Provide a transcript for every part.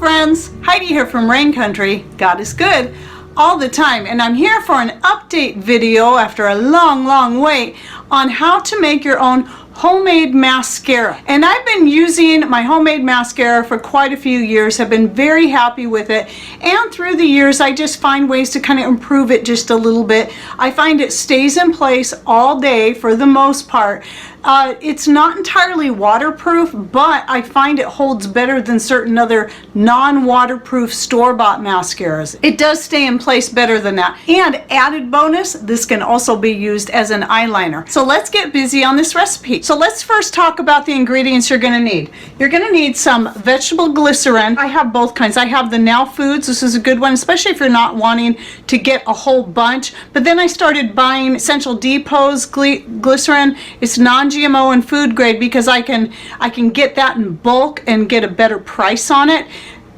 friends, Heidi here from Rain Country. God is good all the time, and I'm here for an update video after a long wait on how to make your own homemade mascara. And I've been using my homemade mascara for quite a few years, have been very happy with it, and through the years I just find ways to kind of improve it just a little bit. I find it stays in place all day for the most part. It's not entirely waterproof, but I find it holds better than certain other non-waterproof store-bought mascaras. It does stay in place better than that. And added bonus, this can also be used as an eyeliner. So let's get busy on this recipe. So let's first talk about the ingredients you're going to need. You're going to need some vegetable glycerin. I have both kinds. I have the Now Foods. This is a good one, especially if you're not wanting to get a whole bunch. But then I started buying Essential Depot's glycerin. It's non-GMO and food grade because I can get that in bulk and get a better price on it.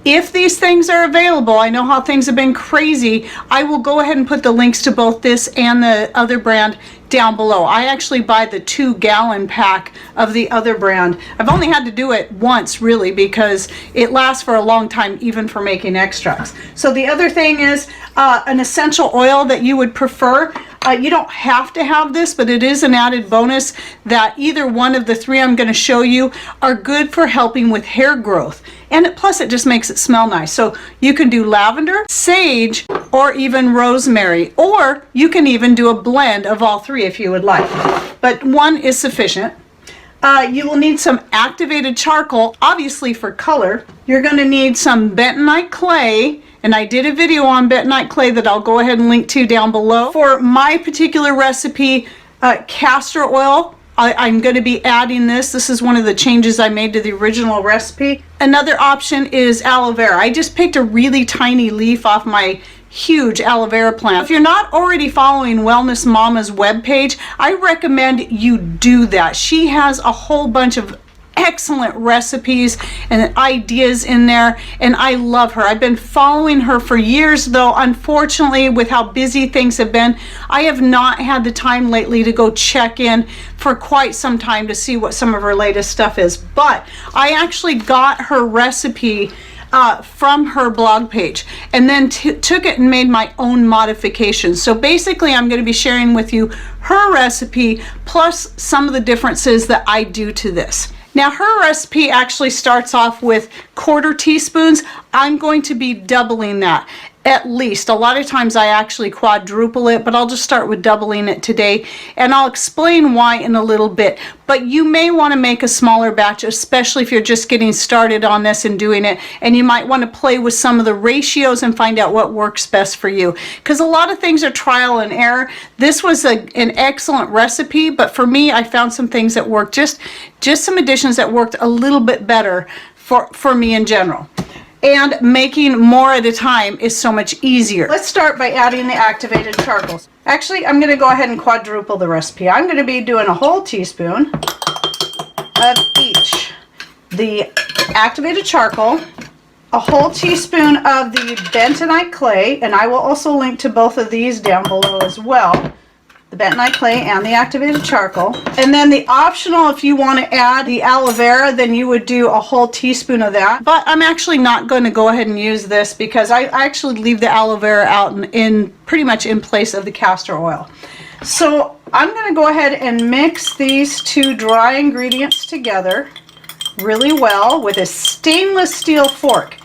If these things are available, I know how things have been crazy, I will go ahead and put the links to both this and the other brand down below. I actually buy the 2-gallon pack of the other brand. I've only had to do it once really because it lasts for a long time even for making extracts. So the other thing is an essential oil that you would prefer. You don't have to have this, but it is an added bonus that either one of the three I'm going to show you are good for helping with hair growth. And plus it just makes it smell nice. So you can do lavender, sage, or even rosemary, or you can even do a blend of all three if you would like. But one is sufficient. You will need some activated charcoal, obviously for color. You're going to need some bentonite clay, and I did a video on bentonite clay that I'll go ahead and link to down below. For my particular recipe, castor oil, I'm going to be adding this. This is one of the changes I made to the original recipe. Another option is aloe vera. I just picked a really tiny leaf off my huge aloe vera plant. If you're not already following Wellness Mama's webpage, I recommend you do that. She has a whole bunch of excellent recipes and ideas in there, and I love her. I've been following her for years, though unfortunately with how busy things have been, I have not had the time lately to go check in for quite some time to see what some of her latest stuff is. But I actually got her recipe from her blog page and then took it and made my own modifications. So basically I'm going to be sharing with you her recipe plus some of the differences that I do to this. Now her recipe actually starts off with 1/4 teaspoons. I'm going to be doubling that at least. A lot of times I actually quadruple it, but I'll just start with doubling it today, and I'll explain why in a little bit. But you may want to make a smaller batch, especially if you're just getting started on this and doing it, and you might want to play with some of the ratios and find out what works best for you, because a lot of things are trial and error. This was an excellent recipe, but for me I found some things that worked, just some additions that worked a little bit better for me in general. And making more at a time is so much easier. Let's start by adding the activated charcoals. Actually, I'm going to go ahead and quadruple the recipe. I'm going to be doing a whole teaspoon of each. The activated charcoal, a whole teaspoon of the bentonite clay, and I will also link to both of these down below as well. The bentonite clay and the activated charcoal. And then the optional, if you want to add the aloe vera, then you would do a whole teaspoon of that. But I'm actually not going to go ahead and use this because I actually leave the aloe vera out in pretty much in place of the castor oil. So I'm going to go ahead and mix these two dry ingredients together really well with a stainless steel fork.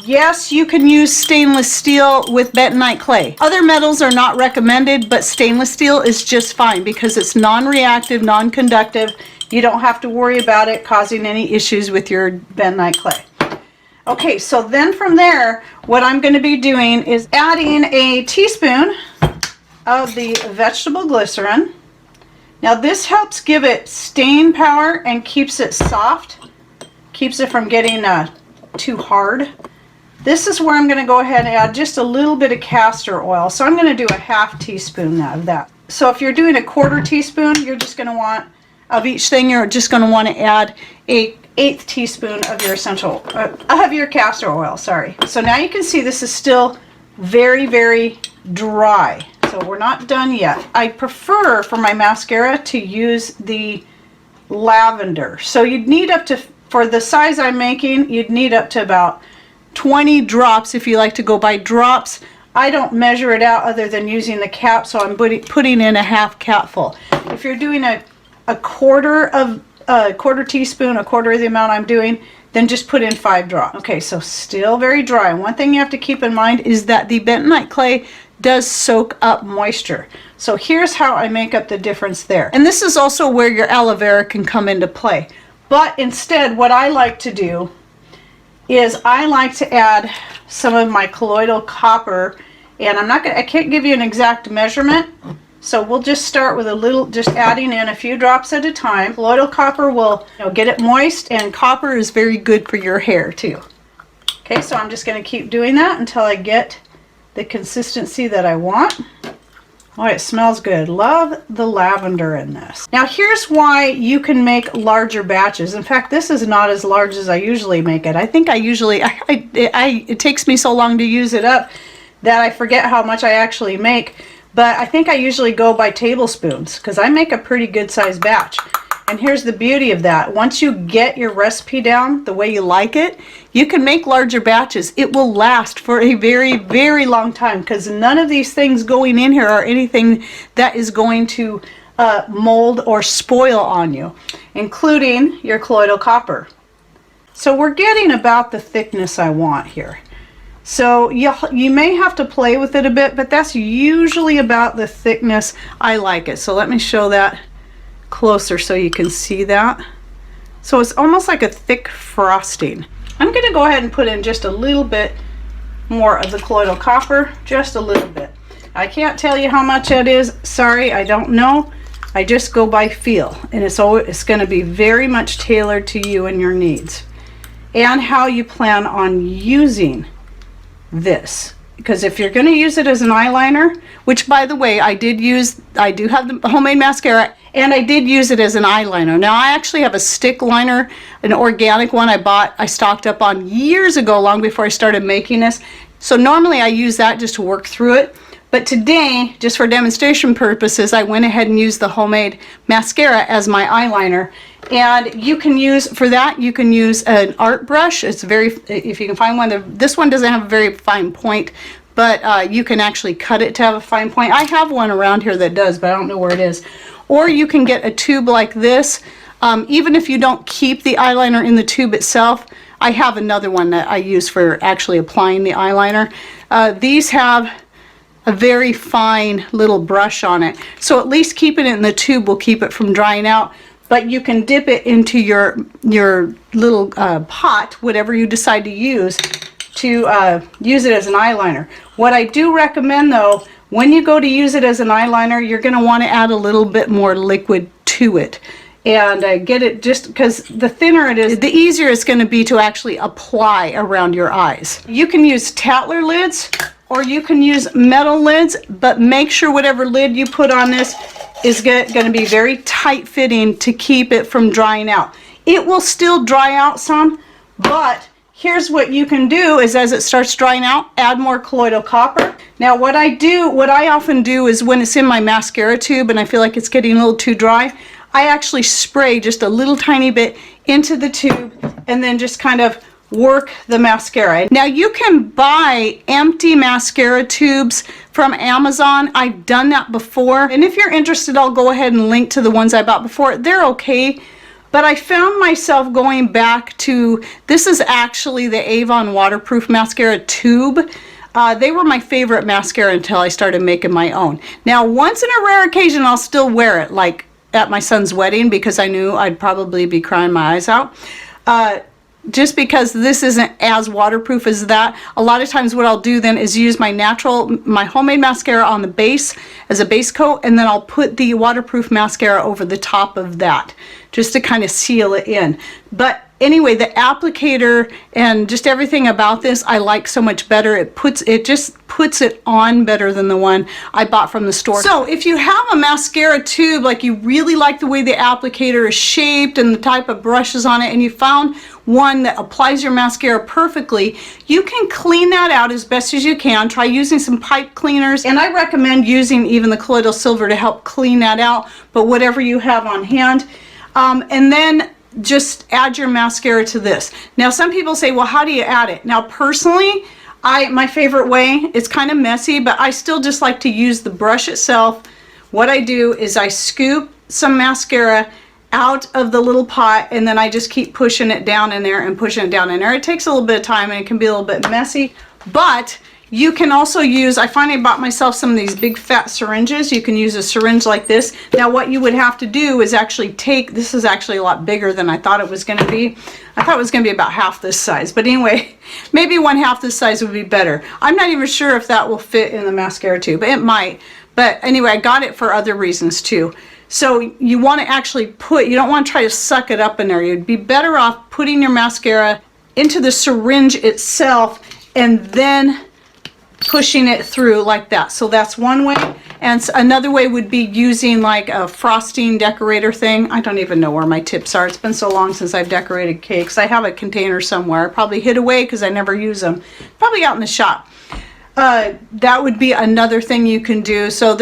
Yes, you can use stainless steel with bentonite clay. Other metals are not recommended, but stainless steel is just fine because it's non-reactive, non-conductive. You don't have to worry about it causing any issues with your bentonite clay. Okay, so then from there, what I'm going to be doing is adding a teaspoon of the vegetable glycerin. Now this helps give it stain power and keeps it soft, keeps it from getting too hard. This is where I'm going to go ahead and add just a little bit of castor oil. So I'm going to do a 1/2 teaspoon of that. So if you're doing a 1/4 teaspoon, you're just going to want, of each thing, you're just going to want to add a 1/8 teaspoon of your essential, of your castor oil, sorry. So now you can see this is still very dry. So we're not done yet. I prefer for my mascara to use the lavender. So you'd need up to, for the size I'm making, you'd need up to about 20 drops if you like to go by drops. I don't measure it out other than using the cap, so I'm putting in a half capful. If you're doing a quarter teaspoon, a quarter of the amount I'm doing, then just put in 5 drops. Okay, so still very dry. One thing you have to keep in mind is that the bentonite clay does soak up moisture. So here's how I make up the difference there. And this is also where your aloe vera can come into play. But instead, what I like to do is I like to add some of my colloidal copper, and I can't give you an exact measurement, so we'll just start with a little, just adding in a few drops at a time. Colloidal copper will, get it moist, and copper is very good for your hair too. Okay, so I'm just going to keep doing that until I get the consistency that I want. Oh, it smells good. Love the lavender in this. Now here's why you can make larger batches. In fact, this is not as large as I usually make it. I think it takes me so long to use it up that I forget how much I actually make. But I think I usually go by tablespoons because I make a pretty good sized batch. And here's the beauty of that. Once you get your recipe down the way you like it, you can make larger batches. It will last for a very, very long time because none of these things going in here are anything that is going to mold or spoil on you, including your colloidal copper. So we're getting about the thickness I want here. So you may have to play with it a bit, but that's usually about the thickness I like it. So let me show that closer so you can see that. So it's almost like a thick frosting. I'm going to go ahead and put in just a little bit more of the colloidal copper, just a little bit. I can't tell you how much that is. Sorry, I don't know. I just go by feel, and it's going to be very much tailored to you and your needs and how you plan on using this. Because if you're going to use it as an eyeliner, which by the way I do have the homemade mascara, and I did use it as an eyeliner. Now I actually have a stick liner, an organic one I stocked up on years ago, long before I started making this. So normally I use that just to work through it. But today, just for demonstration purposes, I went ahead and used the homemade mascara as my eyeliner. And you can use, for that, you can use an art brush. It's if you can find one. This one doesn't have a very fine point, but you can actually cut it to have a fine point. I have one around here that does, but I don't know where it is. Or you can get a tube like this. Even if you don't keep the eyeliner in the tube itself, I have another one that I use for actually applying the eyeliner. These have a very fine little brush on it. So at least keeping it in the tube will keep it from drying out. But you can dip it into your little pot, whatever you decide to use it as an eyeliner. What I do recommend though, when you go to use it as an eyeliner, you're going to want to add a little bit more liquid to it. And get it, just because the thinner it is, the easier it's going to be to actually apply around your eyes. You can use Tatler lids or you can use metal lids, but make sure whatever lid you put on this is going to be very tight fitting to keep it from drying out. It will still dry out some, but here's what you can do is as it starts drying out, add more colloidal copper. Now what I often do is when it's in my mascara tube and I feel like it's getting a little too dry, I actually spray just a little tiny bit into the tube and then just kind of work the mascara. Now you can buy empty mascara tubes from Amazon. I've done that before, and if you're interested, I'll go ahead and link to the ones I bought before. They're okay, but I found myself going back to, this is actually the Avon waterproof mascara tube. They were my favorite mascara until I started making my own. Now once in a rare occasion I'll still wear it, like at my son's wedding, because I knew I'd probably be crying my eyes out. Just because this isn't as waterproof as that, a lot of times what I'll do then is use my homemade mascara on the base as a base coat, and then I'll put the waterproof mascara over the top of that just to kind of seal it in. But anyway, the applicator and just everything about this I like so much better. It just puts it on better than the one I bought from the store. So if you have a mascara tube, like you really like the way the applicator is shaped and the type of brushes on it, and you found one that applies your mascara perfectly, you can clean that out as best as you can. Try using some pipe cleaners, and I recommend using even the colloidal silver to help clean that out, but whatever you have on hand. And then just add your mascara to this. Now some people say, well, how do you add it? Now personally, my favorite way, it's kind of messy, but I still just like to use the brush itself. What I do is I scoop some mascara out of the little pot, and then I just keep pushing it down in there and pushing it down in there. It takes a little bit of time and it can be a little bit messy, but you can also use, I finally bought myself some of these big fat syringes. You can use a syringe like this. Now what you would have to do is actually take, this is actually a lot bigger than I thought it was going to be. I thought it was going to be about half this size, but anyway, maybe 1/2 this size would be better. I'm not even sure if that will fit in the mascara tube, but it might. But anyway, I got it for other reasons too. So you want to actually put, you don't want to try to suck it up in there. You'd be better off putting your mascara into the syringe itself and then pushing it through like that. So that's one way. And another way would be using like a frosting decorator thing. I don't even know where my tips are. It's been so long since I've decorated cakes. I have a container somewhere, probably hid away because I never use them. Probably out in the shop. That would be another thing you can do. So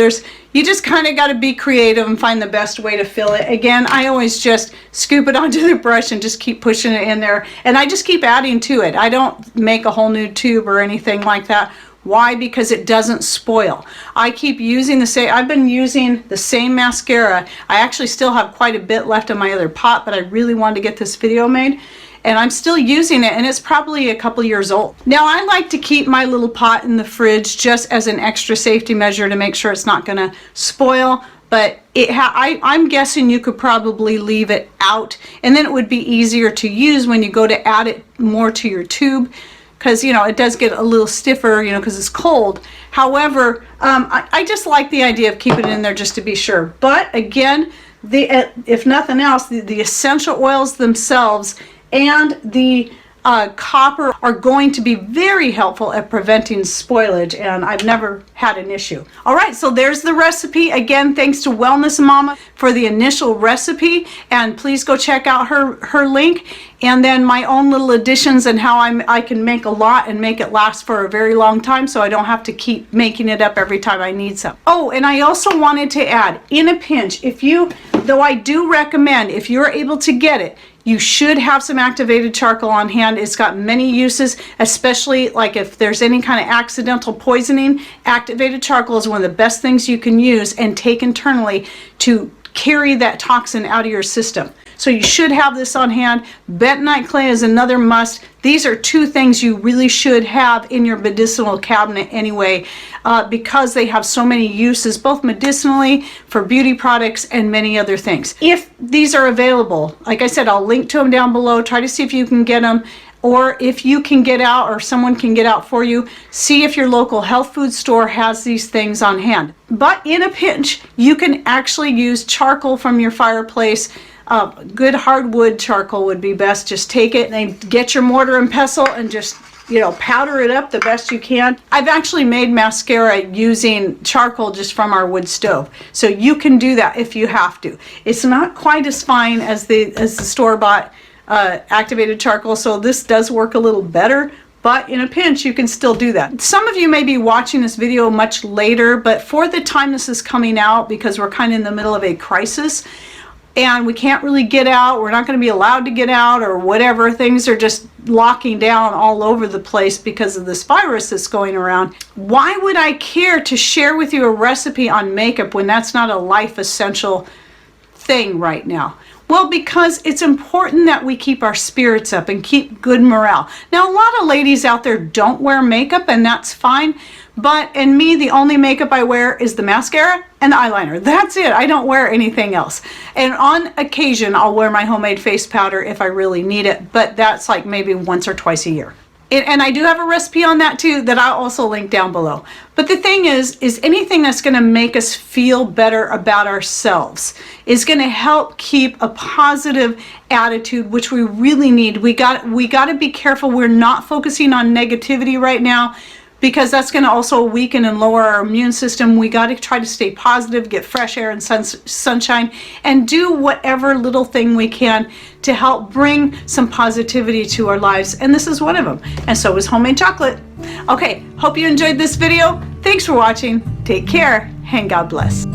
you just kind of got to be creative and find the best way to fill it. Again, I always just scoop it onto the brush and just keep pushing it in there. And I just keep adding to it. I don't make a whole new tube or anything like that. Why? Because it doesn't spoil. I keep using the same, I've been using the same mascara. I actually still have quite a bit left in my other pot, but I really wanted to get this video made. And I'm still using it, and it's probably a couple years old. Now I like to keep my little pot in the fridge just as an extra safety measure to make sure it's not gonna spoil. But I'm guessing you could probably leave it out, and then it would be easier to use when you go to add it more to your tube. Because, you know, it does get a little stiffer, you know, because it's cold. However, I just like the idea of keeping it in there just to be sure. But again, if nothing else, the essential oils themselves and the copper are going to be very helpful at preventing spoilage, and I've never had an issue. All right, so there's the recipe. Again, thanks to Wellness Mama for the initial recipe, and please go check out her link, and then my own little additions and how I can make a lot and make it last for a very long time, so I don't have to keep making it up every time I need some. Oh, and I also wanted to add, in a pinch, though I do recommend, if you're able to get it, you should have some activated charcoal on hand. It's got many uses, especially like if there's any kind of accidental poisoning. Activated charcoal is one of the best things you can use and take internally to carry that toxin out of your system. So you should have this on hand. Bentonite clay is another must. These are two things you really should have in your medicinal cabinet anyway, because they have so many uses, both medicinally, for beauty products, and many other things. If these are available, like I said, I'll link to them down below. Try to see if you can get them, or if you can get out or someone can get out for you, see if your local health food store has these things on hand. But in a pinch, you can actually use charcoal from your fireplace. Good hardwood charcoal would be best. Just take it and get your mortar and pestle and just, you know, powder it up the best you can. I've actually made mascara using charcoal just from our wood stove. So you can do that if you have to. It's not quite as fine as the store-bought activated charcoal, so this does work a little better. But in a pinch, you can still do that. Some of you may be watching this video much later, but for the time this is coming out, because we're kind of in the middle of a crisis, and we can't really get out, we're not going to be allowed to get out or whatever, things are just locking down all over the place because of this virus that's going around. Why would I care to share with you a recipe on makeup when that's not a life essential thing right now? Well, because it's important that we keep our spirits up and keep good morale. Now, a lot of ladies out there don't wear makeup, and that's fine. But in me, the only makeup I wear is the mascara and the eyeliner. That's it. I don't wear anything else. And on occasion, I'll wear my homemade face powder if I really need it. But that's like maybe once or twice a year. And I do have a recipe on that too that I'll also link down below. But the thing is anything that's going to make us feel better about ourselves is going to help keep a positive attitude, which we really need. We got to be careful we're not focusing on negativity right now, because that's going to also weaken and lower our immune system. We got to try to stay positive, get fresh air and sunshine, and do whatever little thing we can to help bring some positivity to our lives. And this is one of them. And so is homemade chocolate. Okay, hope you enjoyed this video. Thanks for watching. Take care, and God bless.